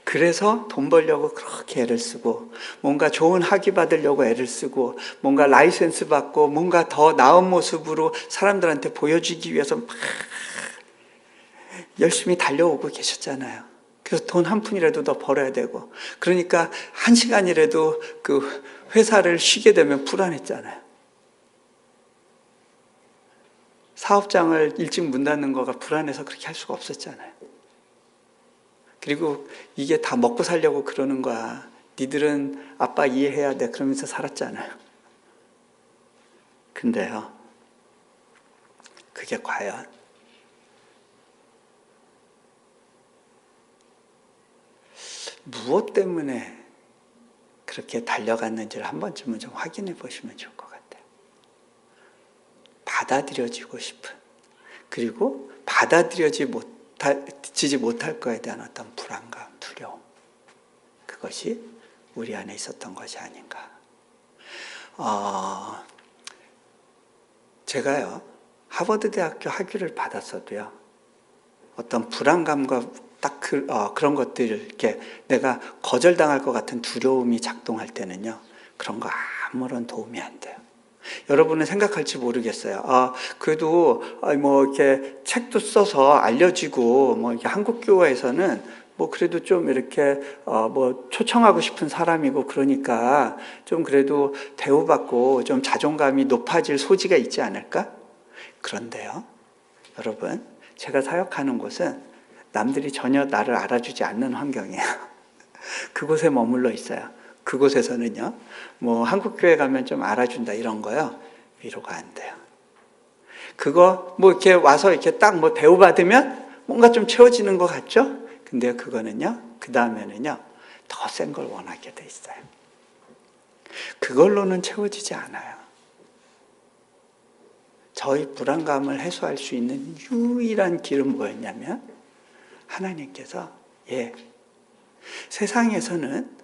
그래서 돈 벌려고 그렇게 애를 쓰고 뭔가 좋은 학위 받으려고 애를 쓰고 뭔가 라이센스 받고 뭔가 더 나은 모습으로 사람들한테 보여주기 위해서 막 열심히 달려오고 계셨잖아요. 그래서 돈 한 푼이라도 더 벌어야 되고 그러니까 한 시간이라도 그 회사를 쉬게 되면 불안했잖아요. 사업장을 일찍 문 닫는 거가 불안해서 그렇게 할 수가 없었잖아요. 그리고 이게 다 먹고 살려고 그러는 거야. 니들은 아빠 이해해야 돼. 그러면서 살았잖아요. 근데요, 그게 과연 무엇 때문에 그렇게 달려갔는지를 한 번쯤은 좀 확인해 보시면 좋을 것 같아요. 받아들여지고 싶은, 그리고 받아들여지지 못할 거에 대한 어떤 불안감, 두려움, 그것이 우리 안에 있었던 것이 아닌가. 제가요, 하버드 대학교 학위를 받았어도요, 어떤 불안감과 딱 그런 것들, 이렇게 내가 거절당할 것 같은 두려움이 작동할 때는요, 그런 거 아무런 도움이 안 돼요. 여러분은 생각할지 모르겠어요. 그래도 뭐 이렇게 책도 써서 알려지고 뭐 이렇게 한국 교회에서는 뭐 그래도 좀 이렇게 뭐 초청하고 싶은 사람이고 그러니까 좀 그래도 대우받고 좀 자존감이 높아질 소지가 있지 않을까? 그런데요, 여러분, 제가 사역하는 곳은 남들이 전혀 나를 알아주지 않는 환경이에요. 그곳에 머물러 있어요. 그곳에서는요, 뭐 한국교회 가면 좀 알아준다 이런 거요, 위로가 안 돼요. 그거 뭐 이렇게 와서 이렇게 딱 뭐 대우받으면 뭔가 좀 채워지는 것 같죠? 근데 그거는요, 그 다음에는요, 더 센 걸 원하게 돼 있어요. 그걸로는 채워지지 않아요. 저희 불안감을 해소할 수 있는 유일한 길은 뭐였냐면, 하나님께서 세상에서는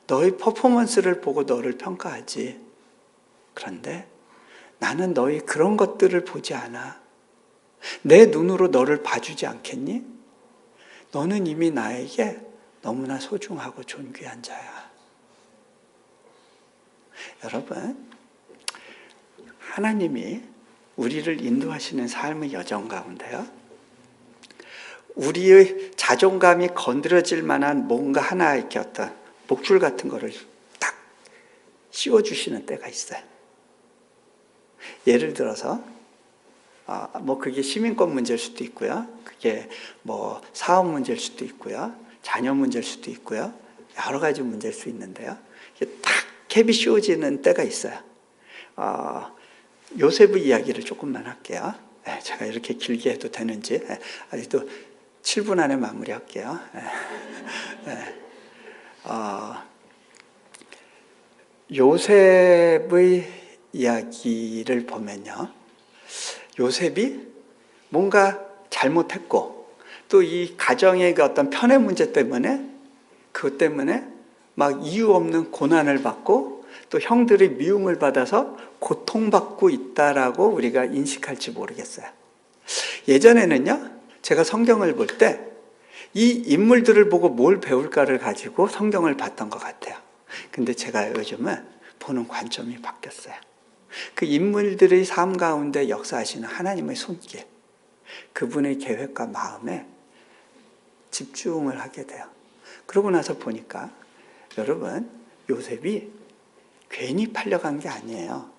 너희 퍼포먼스를 보고 너를 평가하지. 그런데 나는 너희 그런 것들을 보지 않아. 내 눈으로 너를 봐주지 않겠니? 너는 이미 나에게 너무나 소중하고 존귀한 자야. 여러분, 하나님이 우리를 인도하시는 삶의 여정 가운데요, 우리의 자존감이 건드려질 만한 뭔가 하나 이렇게 어떤 목줄 같은 거를 딱 씌워주시는 때가 있어요. 예를 들어서 뭐 그게 시민권 문제일 수도 있고요, 그게 뭐 사업 문제일 수도 있고요, 자녀 문제일 수도 있고요, 여러 가지 문제일 수 있는데요, 이게 딱 캡이 씌워지는 때가 있어요. 요셉의 이야기를 조금만 할게요. 제가 이렇게 길게 해도 되는지, 아직도 7분 안에 마무리할게요. 요셉의 이야기를 보면요, 요셉이 뭔가 잘못했고 또 이 가정의 그 어떤 편의 문제 때문에 그것 때문에 막 이유 없는 고난을 받고 또 형들의 미움을 받아서 고통받고 있다라고 우리가 인식할지 모르겠어요. 예전에는요, 제가 성경을 볼 때 이 인물들을 보고 뭘 배울까를 가지고 성경을 봤던 것 같아요. 근데 제가 요즘은 보는 관점이 바뀌었어요. 그 인물들의 삶 가운데 역사하시는 하나님의 손길, 그분의 계획과 마음에 집중을 하게 돼요. 그러고 나서 보니까 여러분, 요셉이 괜히 팔려간 게 아니에요.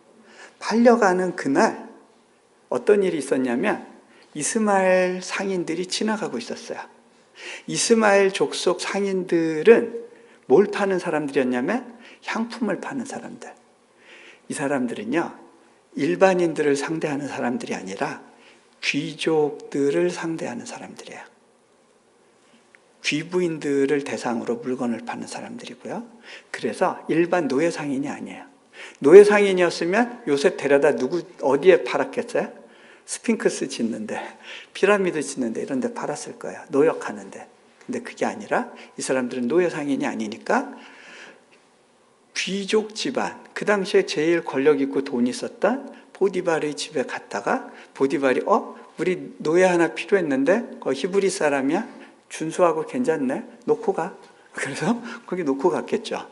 팔려가는 그날 어떤 일이 있었냐면 이스마엘 상인들이 지나가고 있었어요. 이스마엘 족속 상인들은 뭘 파는 사람들이었냐면 향품을 파는 사람들. 이 사람들은요, 일반인들을 상대하는 사람들이 아니라 귀족들을 상대하는 사람들이에요. 귀부인들을 대상으로 물건을 파는 사람들이고요. 그래서 일반 노예 상인이 아니에요. 노예 상인이었으면 요셉 데려다 어디에 팔았겠어요? 스핑크스 짓는데, 피라미드 짓는데 이런 데 팔았을 거예요. 노역하는데. 근데 그게 아니라 이 사람들은 노예 상인이 아니니까 귀족 집안, 그 당시에 제일 권력 있고 돈 있었던 보디발의 집에 갔다가 보디발이 우리 노예 하나 필요했는데 히브리 사람이야? 준수하고 괜찮네? 놓고 가. 그래서 거기 놓고 갔겠죠.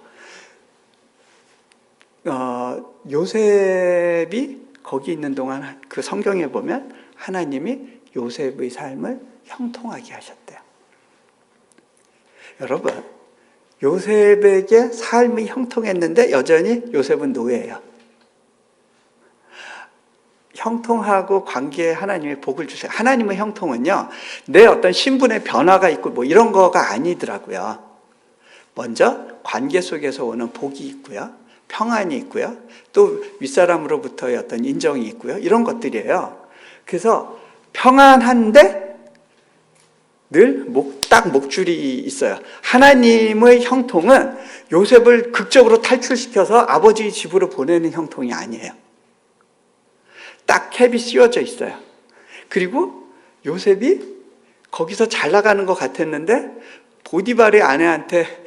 요셉이 거기 있는 동안 그 성경에 보면 하나님이 요셉의 삶을 형통하게 하셨대요. 여러분, 요셉에게 삶이 형통했는데 여전히 요셉은 노예예요. 형통하고 관계에 하나님의 복을 주세요. 하나님의 형통은요, 내 어떤 신분의 변화가 있고 뭐 이런 거가 아니더라고요. 먼저 관계 속에서 오는 복이 있고요, 평안이 있고요, 또 윗사람으로부터의 어떤 인정이 있고요, 이런 것들이에요. 그래서 평안한데 늘 딱 목줄이 있어요. 하나님의 형통은 요셉을 극적으로 탈출시켜서 아버지 집으로 보내는 형통이 아니에요. 딱 캡이 씌워져 있어요. 그리고 요셉이 거기서 잘 나가는 것 같았는데 보디발의 아내한테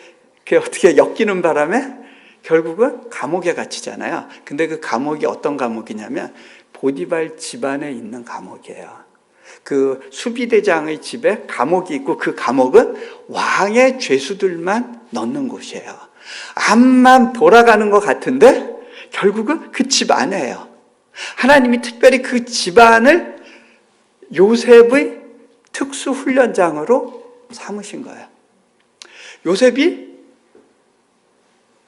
어떻게 엮이는 바람에 결국은 감옥에 갇히잖아요. 근데 그 감옥이 어떤 감옥이냐면 보디발 집안에 있는 감옥이에요. 그 수비대장의 집에 감옥이 있고 그 감옥은 왕의 죄수들만 넣는 곳이에요. 암만 돌아가는 것 같은데 결국은 그 집 안에요. 하나님이 특별히 그 집안을 요셉의 특수훈련장으로 삼으신 거예요. 요셉이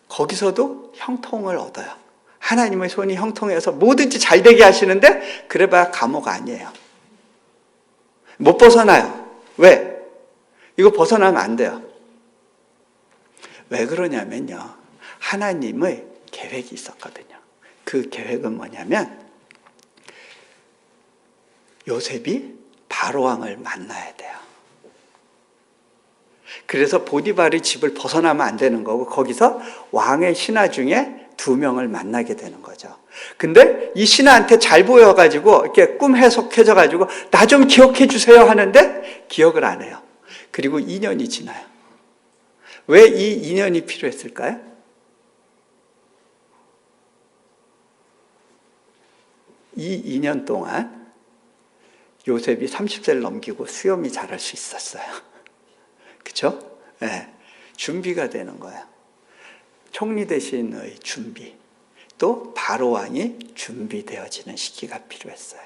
거기서도 형통을 얻어요. 하나님의 손이 형통해서 뭐든지 잘 되게 하시는데 그래봐야 감옥 아니에요. 못 벗어나요. 왜? 이거 벗어나면 안 돼요. 왜 그러냐면요, 하나님의 계획이 있었거든요. 그 계획은 뭐냐면 요셉이 바로왕을 만나야 돼요. 그래서 보디발의 집을 벗어나면 안 되는 거고 거기서 왕의 신하 중에 2명을 만나게 되는 거죠. 근데 이 신하한테 잘 보여가지고 이렇게 꿈 해석해져가지고 나 좀 기억해 주세요 하는데 기억을 안 해요. 그리고 2년이 지나요. 왜 이 2년이 필요했을까요? 이 2년 동안 요셉이 30세를 넘기고 수염이 자랄 수 있었어요. 그렇죠? 네. 준비가 되는 거예요. 총리 대신의 준비, 또 바로왕이 준비되어지는 시기가 필요했어요.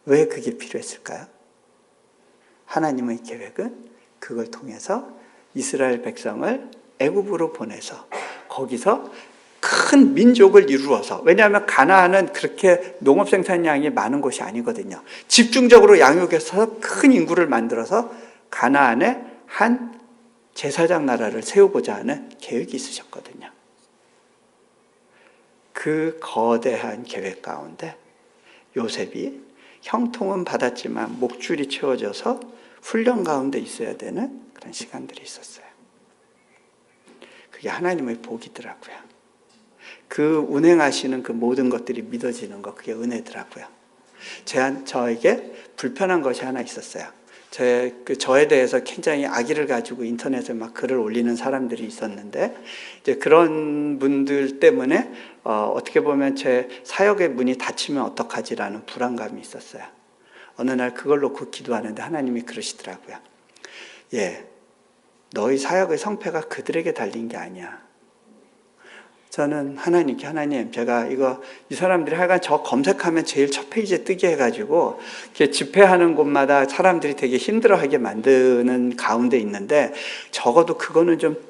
왜 그게 필요했을까요? 하나님의 계획은 그걸 통해서 이스라엘 백성을 애굽으로 보내서 거기서 큰 민족을 이루어서, 왜냐하면 가나안은 그렇게 농업 생산량이 많은 곳이 아니거든요. 집중적으로 양육해서 큰 인구를 만들어서 가나안에 한 제사장 나라를 세우고자 하는 계획이 있으셨거든요. 그 거대한 계획 가운데 요셉이 형통은 받았지만 목줄이 채워져서 훈련 가운데 있어야 되는 그런 시간들이 있었어요. 그게 하나님의 복이더라고요. 그 운행하시는 그 모든 것들이 믿어지는 것, 그게 은혜더라고요. 저에게 불편한 것이 하나 있었어요. 저에 대해서 굉장히 악의를 가지고 인터넷에 막 글을 올리는 사람들이 있었는데, 이제 그런 분들 때문에 어떻게 보면 제 사역의 문이 닫히면 어떡하지라는 불안감이 있었어요. 어느 날 그걸 놓고 기도하는데 하나님이 그러시더라고요. 너희 사역의 성패가 그들에게 달린 게 아니야. 저는 하나님께, 하나님, 제가 이 사람들이 하여간 저 검색하면 제일 첫 페이지에 뜨게 해가지고, 이렇게 집회하는 곳마다 사람들이 되게 힘들어하게 만드는 가운데 있는데, 적어도 그거는 좀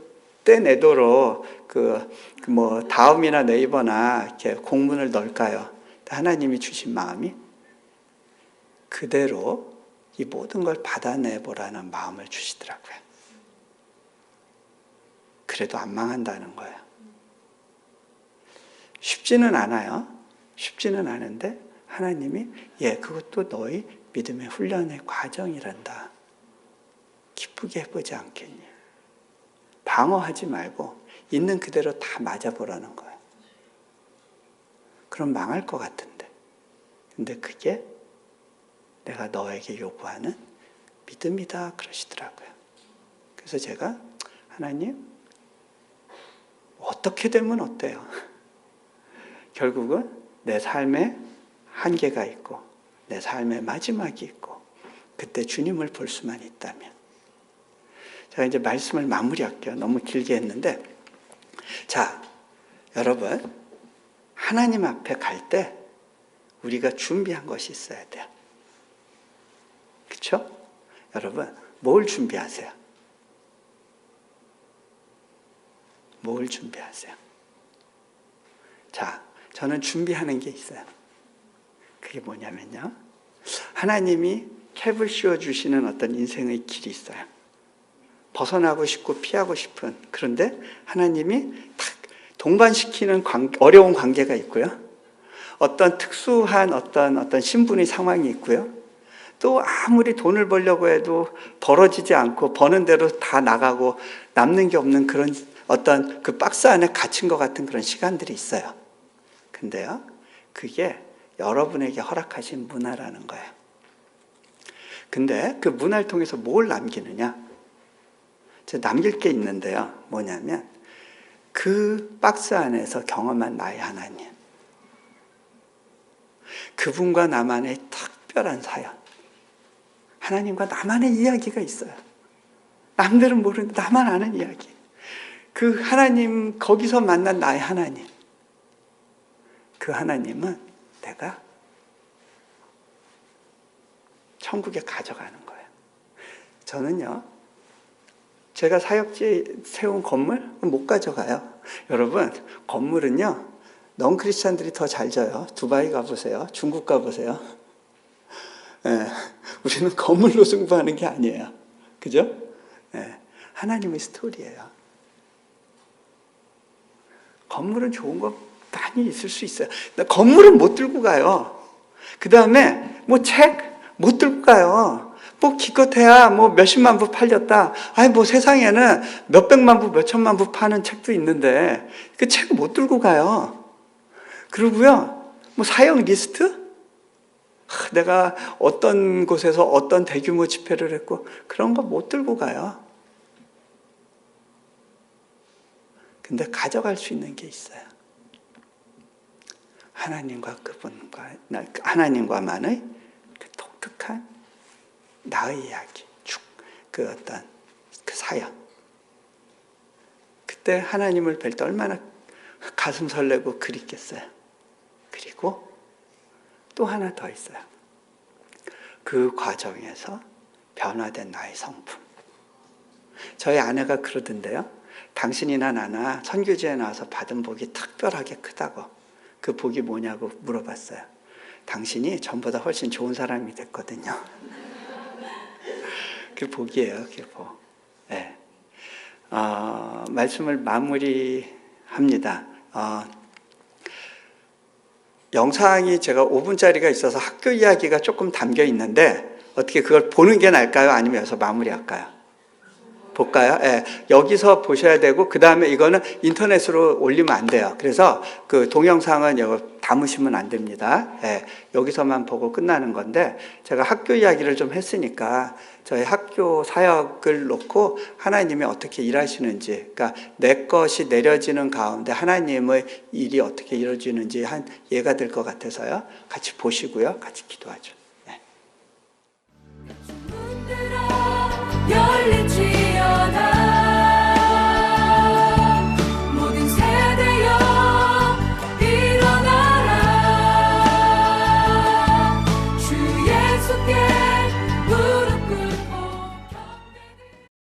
떼내도록, 다음이나 네이버나 이렇게 공문을 넣을까요? 하나님이 주신 마음이 그대로 이 모든 걸 받아내보라는 마음을 주시더라고요. 그래도 안 망한다는 거예요. 쉽지는 않아요. 쉽지는 않은데 하나님이 그것도 너희 믿음의 훈련의 과정이란다. 기쁘게 해보지 않겠니? 방어하지 말고 있는 그대로 다 맞아보라는 거예요. 그럼 망할 것 같은데. 근데 그게 내가 너에게 요구하는 믿음이다 그러시더라고요. 그래서 제가 하나님 어떻게 되면 어때요? 결국은 내 삶에 한계가 있고 내 삶의 마지막이 있고 그때 주님을 볼 수만 있다면. 제가 이제 말씀을 마무리할게요. 너무 길게 했는데, 자, 여러분, 하나님 앞에 갈 때 우리가 준비한 것이 있어야 돼요. 그렇죠? 여러분, 뭘 준비하세요? 뭘 준비하세요? 자, 저는 준비하는 게 있어요. 그게 뭐냐면요, 하나님이 캡을 씌워주시는 어떤 인생의 길이 있어요. 벗어나고 싶고 피하고 싶은, 그런데 하나님이 탁 동반시키는 어려운 관계가 있고요. 어떤 특수한 어떤 신분의 상황이 있고요. 또 아무리 돈을 벌려고 해도 벌어지지 않고 버는 대로 다 나가고 남는 게 없는 그런 어떤 그 박스 안에 갇힌 것 같은 그런 시간들이 있어요. 근데요, 그게 여러분에게 허락하신 문화라는 거예요. 근데 그 문화를 통해서 뭘 남기느냐? 제가 남길 게 있는데요. 뭐냐면 그 박스 안에서 경험한 나의 하나님. 그분과 나만의 특별한 사연. 하나님과 나만의 이야기가 있어요. 남들은 모르는데 나만 아는 이야기. 그 하나님, 거기서 만난 나의 하나님. 그 하나님은 내가 천국에 가져가는 거예요. 저는요, 제가 사역지에 세운 건물 못 가져가요. 여러분, 건물은요, 넌 크리스찬들이 더 잘 져요. 두바이 가보세요. 중국 가보세요. 우리는 건물로 승부하는 게 아니에요. 그죠? 하나님의 스토리예요. 건물은 좋은 거 많이 있을 수 있어요. 건물은 못 들고 가요. 그 다음에 뭐 책 못 들고 가요. 뭐 기껏해야 뭐 몇십만 부 팔렸다. 뭐 세상에는 몇백만 부, 몇천만 부 파는 책도 있는데 그 책을 못 들고 가요. 그리고요, 뭐 사역 리스트? 내가 어떤 곳에서 어떤 대규모 집회를 했고 그런 거 못 들고 가요. 근데 가져갈 수 있는 게 있어요. 하나님과만의 그 독특한 나의 이야기, 그 어떤 그 사연. 그때 하나님을 뵐 때 얼마나 가슴 설레고 그립겠어요. 그리고 또 하나 더 있어요. 그 과정에서 변화된 나의 성품. 저희 아내가 그러던데요. 당신이나 나나 선교지에 나와서 받은 복이 특별하게 크다고. 그 복이 뭐냐고 물어봤어요. 당신이 전보다 훨씬 좋은 사람이 됐거든요. 그 복이에요. 그 복. 네. 말씀을 마무리합니다. 영상이 제가 5분짜리가 있어서 학교 이야기가 조금 담겨 있는데 어떻게 그걸 보는 게 나을까요? 아니면 여기서 마무리할까요? 볼까요? 여기서 보셔야 되고 그 다음에 이거는 인터넷으로 올리면 안 돼요. 그래서 그 동영상은 여기 담으시면 안 됩니다. 여기서만 보고 끝나는 건데 제가 학교 이야기를 좀 했으니까 저희 학교 사역을 놓고 하나님이 어떻게 일하시는지, 그러니까 내 것이 내려지는 가운데 하나님의 일이 어떻게 이루어지는지 한 예가 될 것 같아서요. 같이 보시고요. 같이 기도하죠.